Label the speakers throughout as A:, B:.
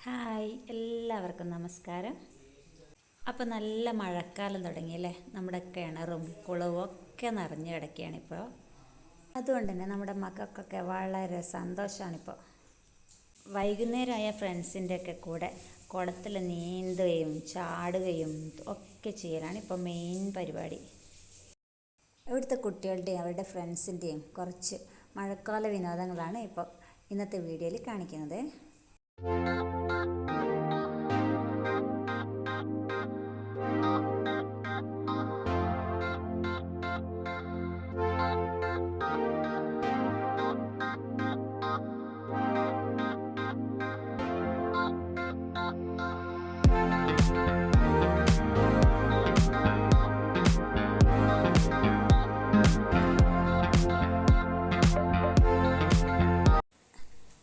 A: Hi, എല്ലാവർക്കും നമസ്കാരം. അപ്പോൾ നല്ല മഴക്കാലം തുടങ്ങിയല്ലേ. നമ്മുടെ കിണറും കുളവും ഒക്കെ നിറഞ്ഞു കിടക്കുകയാണിപ്പോൾ. അതുകൊണ്ട് തന്നെ നമ്മുടെ മക്കൾക്കൊക്കെ വളരെ സന്തോഷമാണിപ്പോൾ. വൈകുന്നേരമായ ഫ്രണ്ട്സിൻ്റെയൊക്കെ കൂടെ കുളത്തിൽ നീന്തുകയും ചാടുകയും ഒക്കെ ചെയ്യലാണ് ഇപ്പോൾ മെയിൻ പരിപാടി. ഇവിടുത്തെ കുട്ടികളുടെയും അവരുടെ ഫ്രണ്ട്സിൻ്റെയും കുറച്ച് മഴക്കാല വിനോദങ്ങളാണ് ഇപ്പോൾ ഇന്നത്തെ വീഡിയോയിൽ കാണിക്കുന്നത്.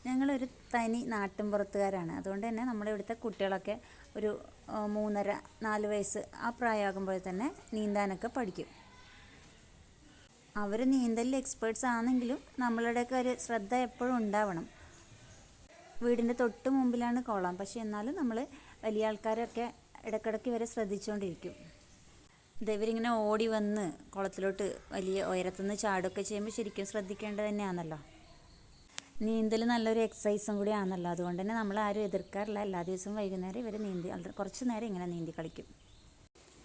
A: ഞങ്ങളൊരു തനി നാട്ടിൻപുറത്തുകാരാണ്. അതുകൊണ്ട് തന്നെ നമ്മുടെ ഇവിടുത്തെ കുട്ടികളൊക്കെ ഒരു 3.5-4 വയസ്സ് ആ പ്രായമാകുമ്പോൾ തന്നെ നീന്താനൊക്കെ പഠിക്കും. അവർ നീന്തലിൽ എക്സ്പേർട്സ് ആണെങ്കിലും നമ്മളുടെയൊക്കെ ഒരു ശ്രദ്ധ എപ്പോഴും ഉണ്ടാവണം. വീടിൻ്റെ തൊട്ട് മുമ്പിലാണ് കുളം, പക്ഷെ എന്നാലും നമ്മൾ വലിയ ആൾക്കാരൊക്കെ ഇടയ്ക്കിടയ്ക്ക് ഇവരെ ശ്രദ്ധിച്ചുകൊണ്ടിരിക്കും. ഇവരിങ്ങനെ ഓടി വന്ന് കുളത്തിലോട്ട് വലിയ ഉയരത്തുനിന്ന് ചാടുകയൊക്കെ ചെയ്യുമ്പോൾ ശരിക്കും ശ്രദ്ധിക്കേണ്ടത് തന്നെയാണല്ലോ. നീന്തൽ നല്ലൊരു എക്സസൈസും കൂടി ആണല്ലോ. അതുകൊണ്ട് തന്നെ നമ്മൾ ആരും എതിർക്കാറില്ല. എല്ലാ ദിവസവും വൈകുന്നേരം ഇവർ കുറച്ച് നേരം ഇങ്ങനെ നീന്തി കളിക്കും.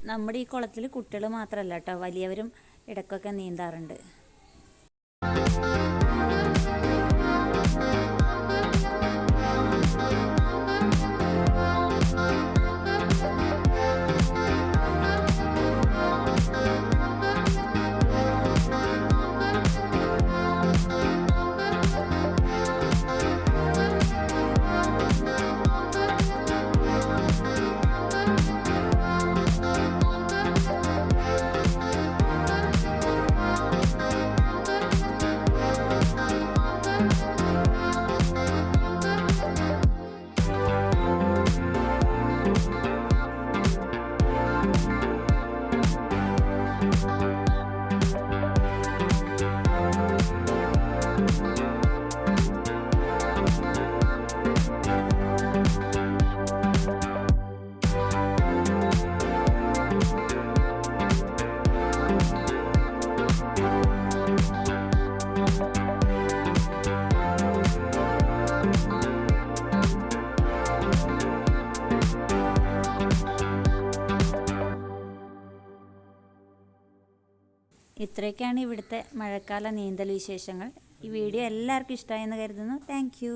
A: നമ്മുടെ ഈ കുളത്തിൽ കുട്ടികൾ മാത്രമല്ല കേട്ടോ, വലിയവരും ഇടയ്ക്കൊക്കെ നീന്താറുണ്ട്. ഇത്രയൊക്കെയാണ് ഇവിടുത്തെ മഴക്കാല നീന്തൽ വിശേഷങ്ങൾ. ഈ വീഡിയോ എല്ലാവർക്കും ഇഷ്ടമായെന്ന് കരുതുന്നു. Thank you.